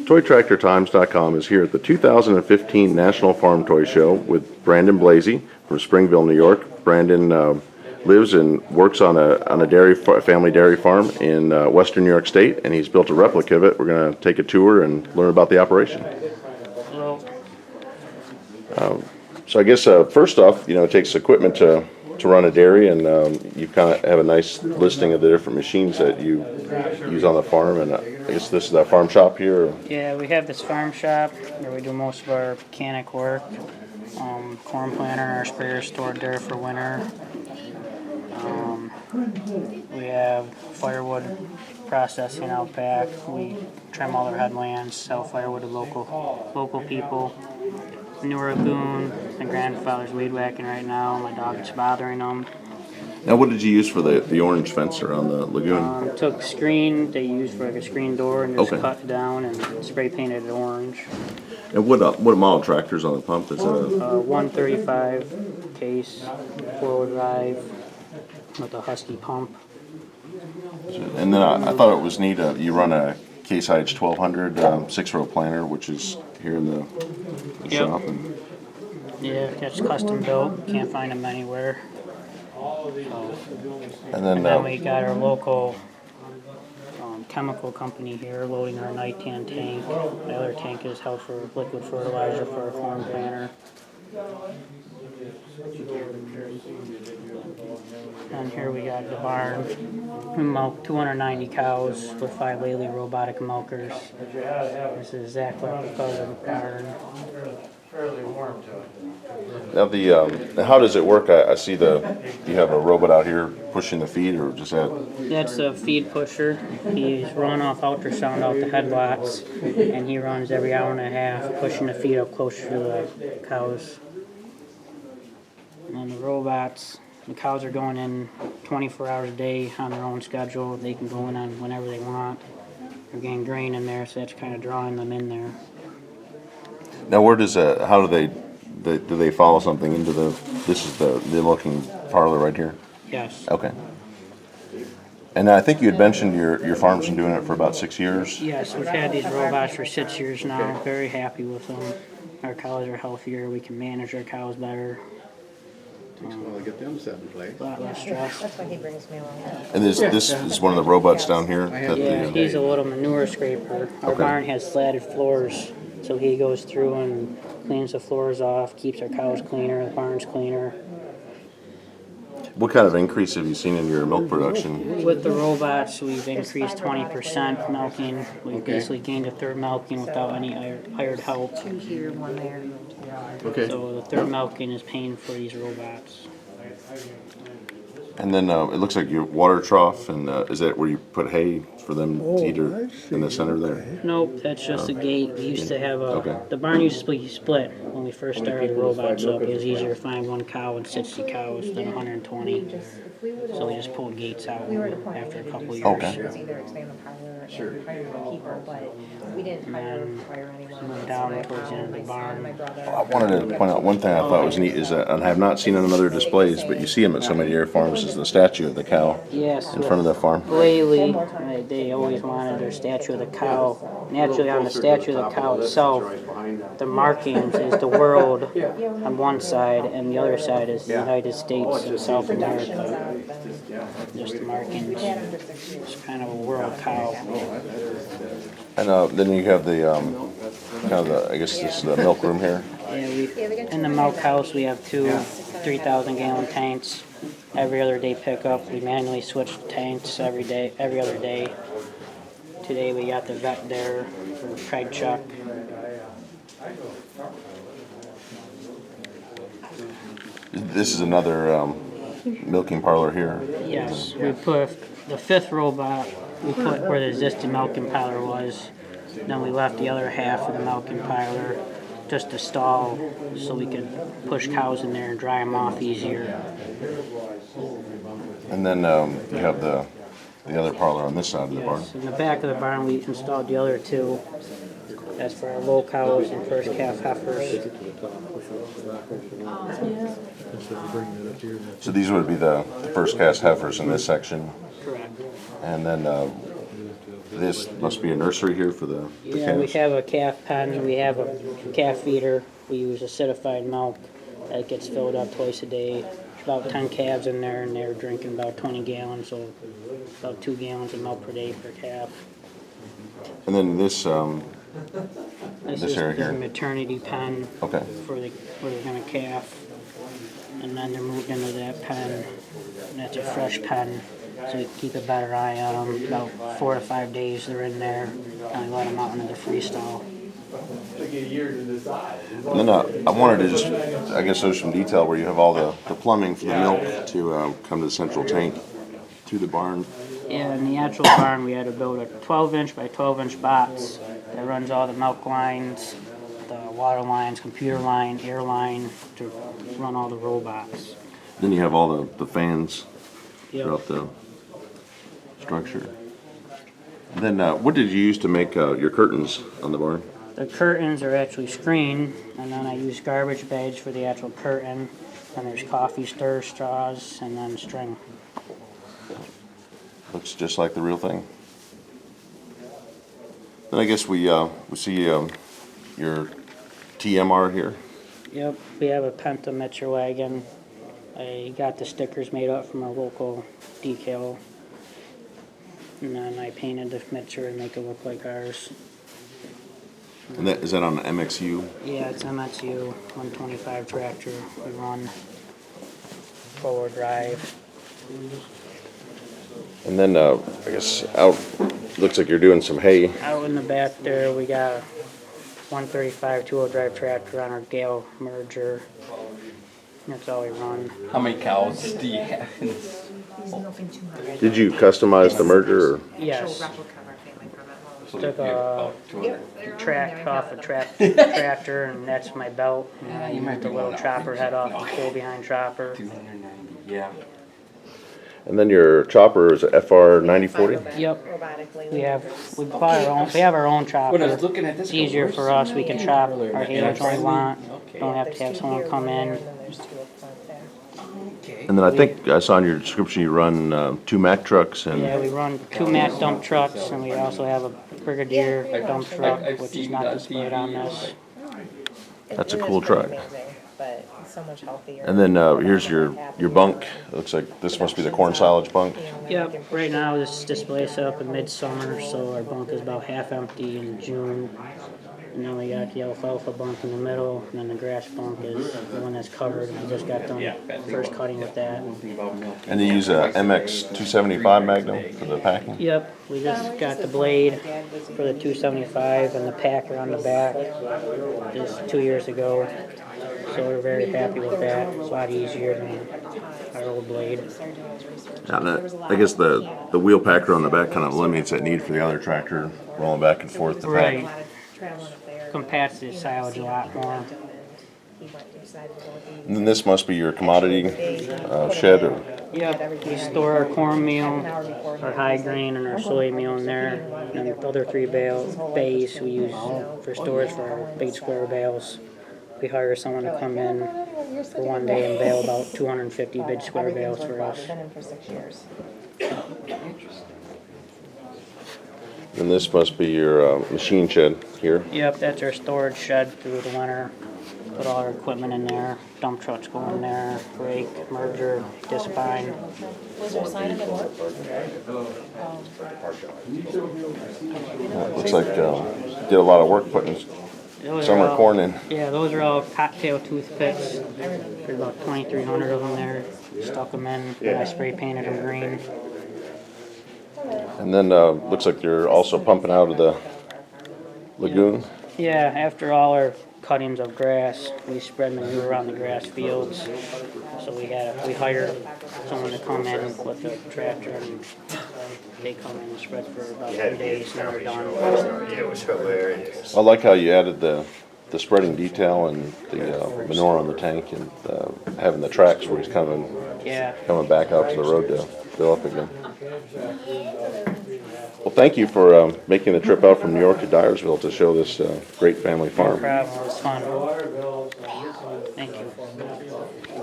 ToyTractorTimes.com is here at the 2015 National Farm Toy Show with Brandon Blesy from Springville, New York. Brandon lives and works on a family dairy farm in western New York State, and he's built a replica of it. We're going to take a tour and learn about the operation. So I guess first off, it takes equipment to run a dairy, and you kind of have a nice listing of the different machines that you use on the farm. And I guess this is our farm shop here. Yeah, we have this farm shop where we do most of our mechanic work. Corn planter and our sprayer stored there for winter. We have firewood processing out back. We trim all our headlands, sell firewood to local people. New lagoon. My grandfather's weed whacking right now. My dog's bothering him. Now, what did you use for the orange fence around the lagoon? Took screen they used for like a screen door and just cut it down and spray painted it orange. And what model tractor's on the pump? Is it a 135 case, 4-wheel drive with a Husky pump. And then I thought it was neat. You run a Case IH 1200 6-row planter, which is here in the shop. Yeah, that's custom built. Can't find them anywhere. And then we got our local chemical company here loading our nighttime tank. The other tank is held for liquid fertilizer for our corn planter. And here we got the barn. We milk 290 cows with 5 Blesy robotic milkers. This is exactly like the color of the barn. Now how does it work? I see you have a robot out here pushing the feed, or just that? That's a feed pusher. He's run off ultrasound out the headlots, and he runs every hour and a half, pushing the feed up closer to the cows. And the robots, the cows are going in 24 hours a day on their own schedule. They can go in on whenever they want. They're getting grain in there, so that's kind of drawing them in there. Now, how do they follow something into this is the milking parlor right here? Yes. Okay. And I think you had mentioned your farm's been doing it for about 6 years? Yes, we've had these robots for 6 years now. Very happy with them. Our cows are healthier. We can manage our cows better. Takes a while to get them set in place. A lot less stress. That's why he brings me along. And this is one of the robots down here? Yeah, he's a little manure scraper. Our barn has slatted floors, so he goes through and cleans the floors off, keeps our cows cleaner, the barn's cleaner. What kind of increase have you seen in your milk production? With the robots, we've increased 20% milking. We've basically gained a third milking without any hired help. 2 here, 1 there. Okay. So the third milking is paying for these robots. And then it looks like your water trough, and is that where you put hay for them to eat, or in the center there? Nope, that's just a gate. We used to have Okay. the barn used to be split when we first started the robots up. It was easier to find 1 cow and 60 cows than 120. So we just pulled gates out after a couple of years. Okay. It was either expand the parlor or hire a keeper, but we didn't hire anyone. Moved down towards the end of the barn. My brother. I wanted to point out one thing I thought was neat is that, and I have not seen on other displays, but you see them at so many dairy farms, is the statue of the cow Yes. in front of the farm. Lately, they always wanted their statue of the cow. Naturally, on the statue of the cow itself, the markings is the world on one side, and the other side is the United States and South America. Just the markings. It's kind of a world cow. And then you have I guess this is the milk room here. Yeah, in the milk house, we have 2 3,000-gallon tanks. Every other day pickup, we manually switch the tanks every other day. Today we got the vet there for Craig Chuck. This is another milking parlor here. Yes, we put the 5th robot, we put where the existing milking parlor was. Then we left the other half of the milking parlor just to stall so we could push cows in there and dry them off easier. And then you have the other parlor on this side of the barn. In the back of the barn, we installed the other 2. That's for our low cows and first calf heifers. So these would be the first cast heifers in this section. Correct. And then This must be a nursery here for the Yeah, we calves. have a calf pen, we have a calf feeder, we use acidified milk that gets filled up twice a day. There's about 10 calves in there and they're drinking about 20 gallons, so about 2 gallons of milk per day per calf. And then this, This This is area the here. maternity pen okay. for the, where they're gonna calf. And then they're moved into that pen, and that's a fresh pen, so you can keep a better eye on them. About 4 to 5 days they're in there, and I let them out into the freestall. And then I wanted to just, I guess there's some detail where you have all the plumbing for the milk to come to the central tank to the barn. Yeah, in the actual barn, we had to build a 12-inch by 12-inch box that runs all the milk lines, the water lines, computer line, air line, to run all the robots. Then you have all the fans Yep. throughout the structure. And then what did you use to make your curtains on the barn? The curtains are actually screened, and then I use garbage bags for the actual curtain, and there's coffee stir straws, and then string. Looks just like the real thing. Then I guess we see your TMR here. Yep, we have a Penta Metro wagon. I got the stickers made up from a local decal, and then I painted the Metro and make it look like ours. And is that on the MXU? Yeah, it's MXU 125 tractor. We run forward drive. And then I guess out, looks like you're doing some hay. Out in the back there, we got a 135 two-wheel drive tractor on our Gale merger. That's all we run. How many cows do you have? There's nothing too much. Did you customize the merger? Or? Yes. Replica of our family permit home. Took a About 200. track off a tractor, and that's my belt. And I You might used the be little going chopper out. head off the pull behind chopper. 290, yeah. And then your chopper is a FR 9040? Yep. Robotically. We have our own chopper. When I was looking at this. It's easier for us. We can chop our And I hay which we want. Okay. Don't have to have someone come in. And then there's 2 up front there. Okay. And then I think I saw in your description you run 2 Mack trucks and Yeah, we run 2 Mack dump trucks, and we also have a Brigadier dump truck, I've which is seen not on displayed TV, on this. That's a It is cool pretty truck. amazing, but so much healthier. and then here's your bunk. It looks like this must be the corn silage bunk. Yep, right now this display set up in midsummer, so our bunk is about half empty in June. And then we got the alfalfa bunk in the middle, and then the grass bunk is the one that's covered. We just got done first cutting with that. And you use a MX 275 Magnum for the packing. Yep, we just got the blade for the 275 and the packer on the back just 2 years ago. So we're very happy with that. It's a lot easier than our old blade. I guess the wheel packer on the back kind of eliminates that need for the other tractor rolling back and forth to Right. pack. Traveling up there. Compacts the silage a lot more. He decided to go with these. And then this must be your commodity shed. Or, Yep, we store our cornmeal, our high grain, and our soy meal in there. And the other 3 bays we use for storage for our big square bales. We hire someone to come in for one day and bale about 250 big square bales for us. Been in for 6 years. and this must be your machine shed here. Yep, that's our storage shed through the winter. Put all our equipment in there. Dump trucks go in there. Brake, merger, discipline. Was there a sign in the door? Looks like did a lot of work putting Those are summer all- corn in. Yeah, those are all cocktail toothpicks. There's about 2,300 of them there. Stuck them in, and I spray painted them green. And then looks like you're also pumping out of the lagoon. Yeah, after all our cuttings of grass, we spread manure around the grass fields. So we hired someone to come in with the tractor, and they come in and spread for about 2 days. Now we're done. It was hilarious. I like how you added the spreading detail and the manure on the tank and having the tracks where he's coming Yeah. back out to the road to fill up again. Well, thank you for making the trip out from New York to Dyersville to show this great family No farm. problem. It was fun. Thank you.